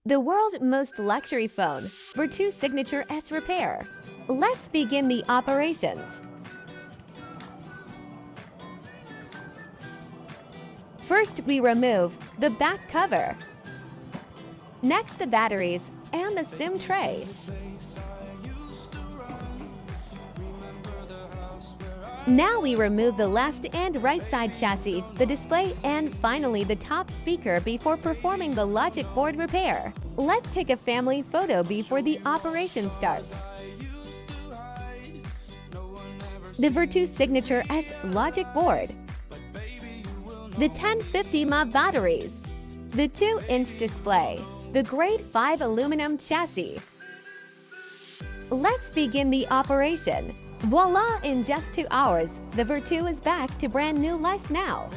The world's most luxury phone, Vertu Signature S repair. Let's begin the operations. First, we remove the back cover. Next, the batteries and the SIM tray. Now we remove the left and right side chassis, the display, and finally the top speaker before performing the logic board repair. Let's take a family photo before the operation starts. The Vertu Signature S logic board. The 1050 mAh batteries. The 2-inch display. The grade 5 aluminum chassis. Let's begin the operation. Voila! In just 2 hours, the Vertu is back to brand new life now.